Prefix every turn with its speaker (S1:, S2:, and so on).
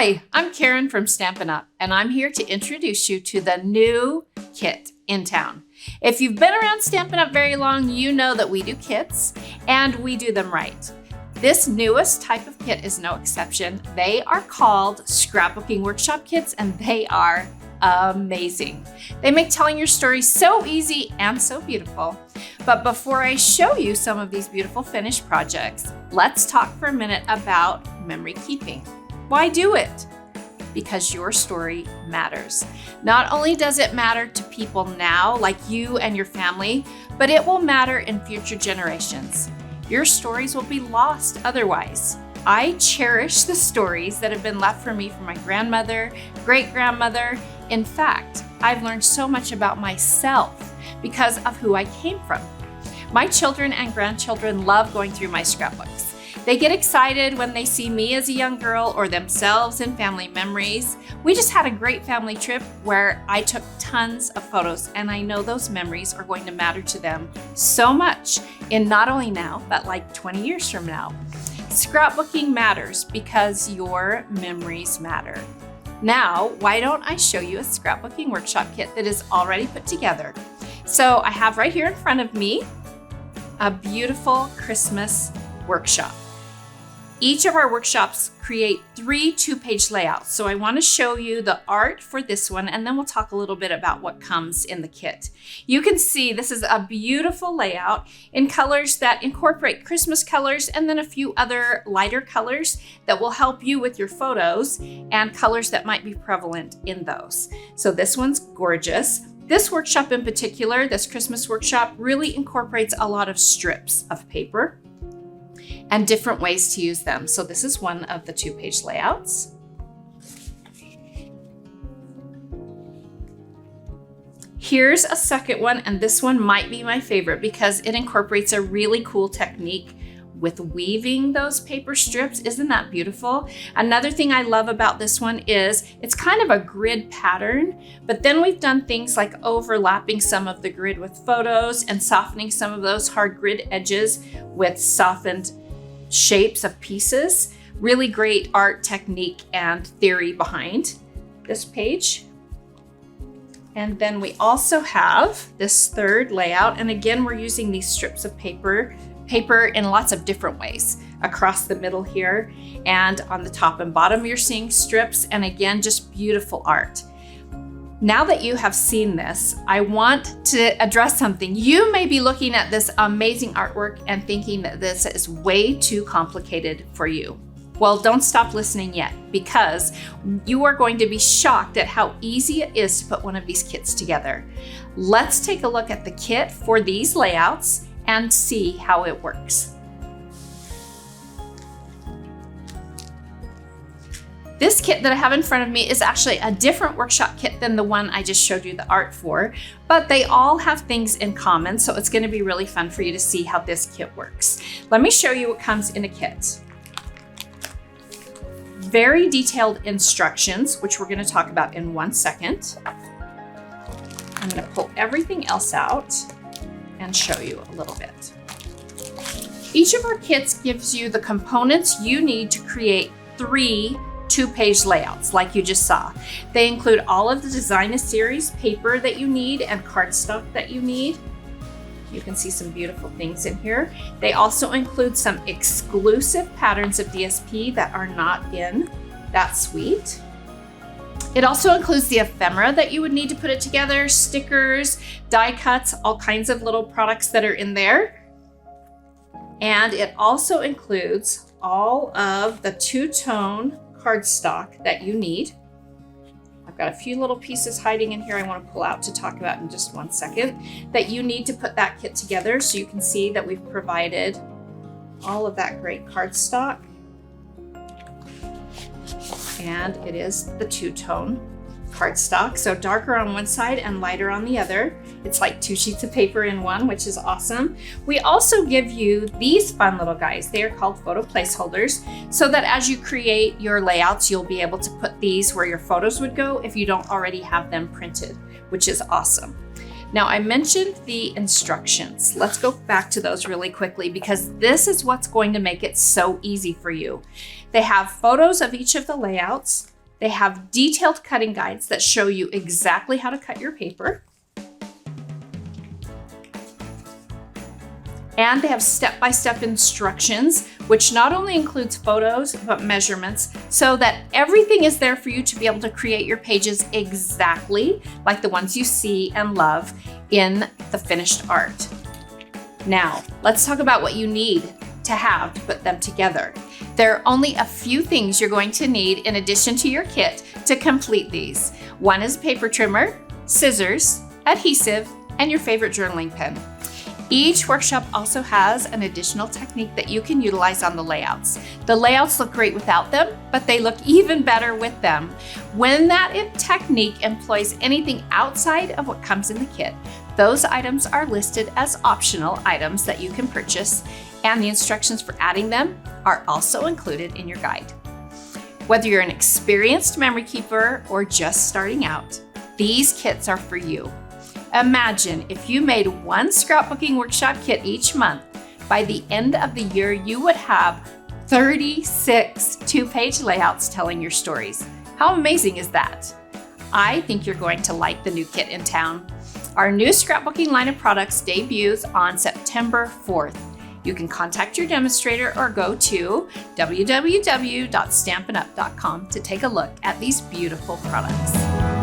S1: Hi, I'm Karen from Stampin Up, and I'm here to introduce you to the new kit in town. If you've been around Stampin Up very long, you know that we do kits, and we do them right. This newest type of kit is no exception. They are called Scrapbooking Workshop Kits, and they are amazing. They make telling your story so easy and so beautiful. But before I show you some of these beautiful finished projects, let's talk for a minute about memory keeping. Why do it? Because your story matters. Not only does it matter to people now, like you and your family, but it will matter in future generations. Your stories will be lost otherwise. I cherish the stories that have been left for me from my grandmother, great-grandmother. In fact, I've learned so much about myself because of who I came from. My children and grandchildren love going through my scrapbooks. They get excited when they see me as a young girl or themselves in family memories. We just had a great family trip where I took tons of photos, and I know those memories are going to matter to them so much in not only now, but like 20 years from now. Scrapbooking matters because your memories matter. Now, why don't I show you a scrapbooking workshop kit that is already put together? So I have right here in front of me a beautiful Christmas workshop. Each of our workshops create 3 two-page layouts. So I want to show you the art for this one, and then we'll talk a little bit about what comes in the kit. You can see this is a beautiful layout in colors that incorporate Christmas colors and then a few other lighter colors that will help you with your photos and colors that might be prevalent in those. So this one's gorgeous. This workshop in particular, this Christmas workshop, really incorporates a lot of strips of paper and different ways to use them. So this is one of the two-page layouts. Here's a second one, and this one might be my favorite because it incorporates a really cool technique with weaving those paper strips. Isn't that beautiful? Another thing I love about this one is it's kind of a grid pattern, but then we've done things like overlapping some of the grid with photos and softening some of those hard grid edges with softened shapes of pieces. Really great art technique and theory behind this page. And then we also have this third layout. And again, we're using these strips of paper in lots of different ways. Across the middle here and on the top and bottom, you're seeing strips. And again, just beautiful art. Now that you have seen this, I want to address something. You may be looking at this amazing artwork and thinking that this is way too complicated for you. Well, don't stop listening yet, because you are going to be shocked at how easy it is to put one of these kits together. Let's take a look at the kit for these layouts and see how it works. This kit that I have in front of me is actually a different workshop kit than the one I just showed you the art for, but they all have things in common, so it's going to be really fun for you to see how this kit works. Let me show you what comes in a kit. Very detailed instructions, which we're going to talk about in 1 second. I'm going to pull everything else out and show you a little bit. Each of our kits gives you the components you need to create 3 two-page layouts like you just saw. They include all of the Design a Series paper that you need and cardstock that you need. You can see some beautiful things in here. They also include some exclusive patterns of DSP that are not in that suite. It also includes the ephemera that you would need to put it together, stickers, die cuts, all kinds of little products that are in there. And it also includes all of the two-tone cardstock that you need. I've got a few little pieces hiding in here I want to pull out to talk about in just 1 second that you need to put that kit together, so you can see that we've provided all of that great cardstock. And it is the two-tone cardstock, so darker on one side and lighter on the other. It's like 2 sheets of paper in one, which is awesome. We also give you these fun little guys. They are called photo placeholders, so that as you create your layouts, you'll be able to put these where your photos would go if you don't already have them printed, which is awesome. Now, I mentioned the instructions. Let's go back to those really quickly because this is what's going to make it so easy for you. They have photos of each of the layouts. They have detailed cutting guides that show you exactly how to cut your paper. And they have step-by-step instructions, which not only includes photos, but measurements, so that everything is there for you to be able to create your pages exactly like the ones you see and love in the finished art. Now, let's talk about what you need to have to put them together. There are only a few things you're going to need in addition to your kit to complete these. One is a paper trimmer, scissors, adhesive, and your favorite journaling pen. Each workshop also has an additional technique that you can utilize on the layouts. The layouts look great without them, but they look even better with them. When that technique employs anything outside of what comes in the kit, those items are listed as optional items that you can purchase, and the instructions for adding them are also included in your guide. Whether you're an experienced memory keeper or just starting out, these kits are for you. Imagine if you made one scrapbooking workshop kit each month. By the end of the year, you would have 36 two-page layouts telling your stories. How amazing is that? I think you're going to like the new kit in town. Our new scrapbooking line of products debuts on September 4th. You can contact your demonstrator or go to www.stampinup.com to take a look at these beautiful products.